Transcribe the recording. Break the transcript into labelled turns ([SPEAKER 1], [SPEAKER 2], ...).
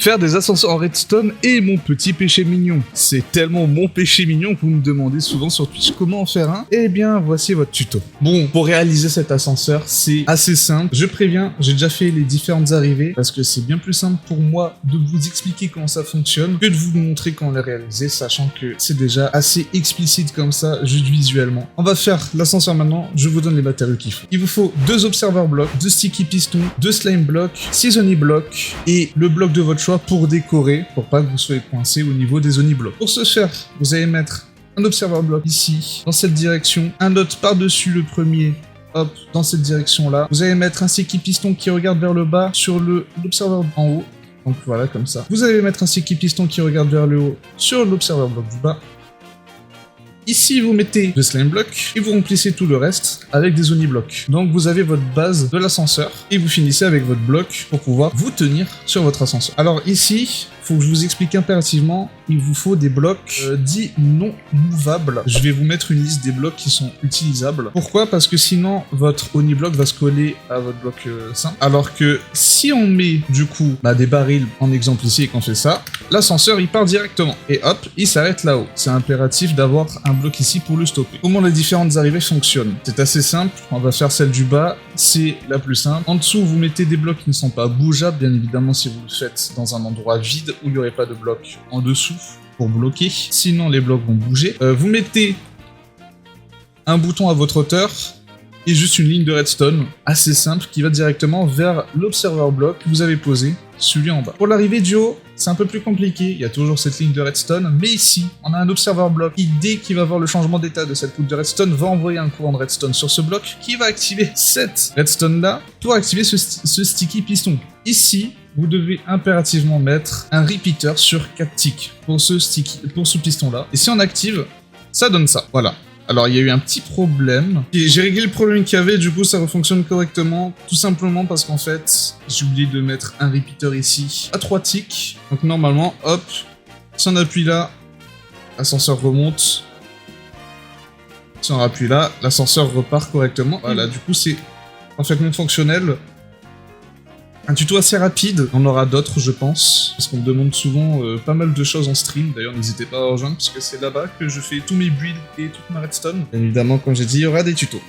[SPEAKER 1] Faire des ascenseurs en redstone est mon petit péché mignon. C'est tellement mon péché mignon que vous me demandez souvent sur Twitch comment en faire un. Eh bien, voici votre tuto. Bon, pour réaliser cet ascenseur, c'est assez simple. Je préviens, j'ai déjà fait les différentes arrivées parce que c'est bien plus simple pour moi de vous expliquer comment ça fonctionne que de vous montrer comment les réaliser, sachant que c'est déjà assez explicite comme ça, juste visuellement. On va faire l'ascenseur maintenant, je vous donne les matériaux qu'il faut. Il vous faut 2 observer blocks, 2 sticky pistons, 2 slime blocks, 6 oni blocks et le bloc de votre choix pour décorer, pour pas que vous soyez coincé au niveau des oni blocks. Pour ce faire, vous allez mettre un observer block ici, dans cette direction, un autre par-dessus le premier, hop, dans cette direction-là. Vous allez mettre un sticky piston qui regarde vers le bas sur l'observer en haut. Donc voilà, comme ça. Vous allez mettre un sticky piston qui regarde vers le haut sur l'observer block du bas. Ici, vous mettez 2 slime blocks et vous remplissez tout le reste avec des oni blocks. Donc vous avez votre base de l'ascenseur et vous finissez avec votre bloc pour pouvoir vous tenir sur votre ascenseur. Alors ici, faut que je vous explique impérativement, il vous faut des blocs dits non mouvables. Je vais vous mettre une liste des blocs qui sont utilisables. Pourquoi? Parce que sinon, votre oni block va se coller à votre bloc simple. Alors que si on met du coup des barils en exemple ici et qu'on fait ça, l'ascenseur il part directement. Et hop, il s'arrête là-haut. C'est impératif d'avoir un bloc ici pour le stopper. Comment les différentes arrivées fonctionnent? C'est assez simple, on va faire celle du bas, c'est la plus simple. En dessous, vous mettez des blocs qui ne sont pas bougeables, bien évidemment si vous le faites dans un endroit vide où il n'y aurait pas de bloc en dessous pour bloquer, sinon les blocs vont bouger. Vous mettez un bouton à votre hauteur et juste une ligne de redstone assez simple qui va directement vers l'observer block que vous avez posé, celui en bas. Pour l'arrivée du haut, c'est un peu plus compliqué, il y a toujours cette ligne de redstone, mais ici, on a un observer block qui, dès qu'il va voir le changement d'état de cette couche de redstone, va envoyer un courant de redstone sur ce bloc qui va activer cette redstone-là pour activer ce sticky piston. Ici, vous devez impérativement mettre un repeater sur 4 ticks pour ce piston-là. Et si on active, ça donne ça. Voilà. Alors, il y a eu un petit problème. J'ai réglé le problème qu'il y avait, du coup, ça refonctionne correctement. Tout simplement parce qu'en fait, j'ai oublié de mettre un repeater ici à 3 ticks. Donc, normalement, hop, si on appuie là, l'ascenseur remonte. Si on appuie là, l'ascenseur repart correctement. Voilà, du coup, c'est parfaitement fonctionnel. Un tuto assez rapide, on aura d'autres je pense, parce qu'on me demande souvent pas mal de choses en stream, d'ailleurs n'hésitez pas à rejoindre, parce que c'est là-bas que je fais tous mes builds et toute ma redstone. Bien évidemment, comme j'ai dit, il y aura des tutos.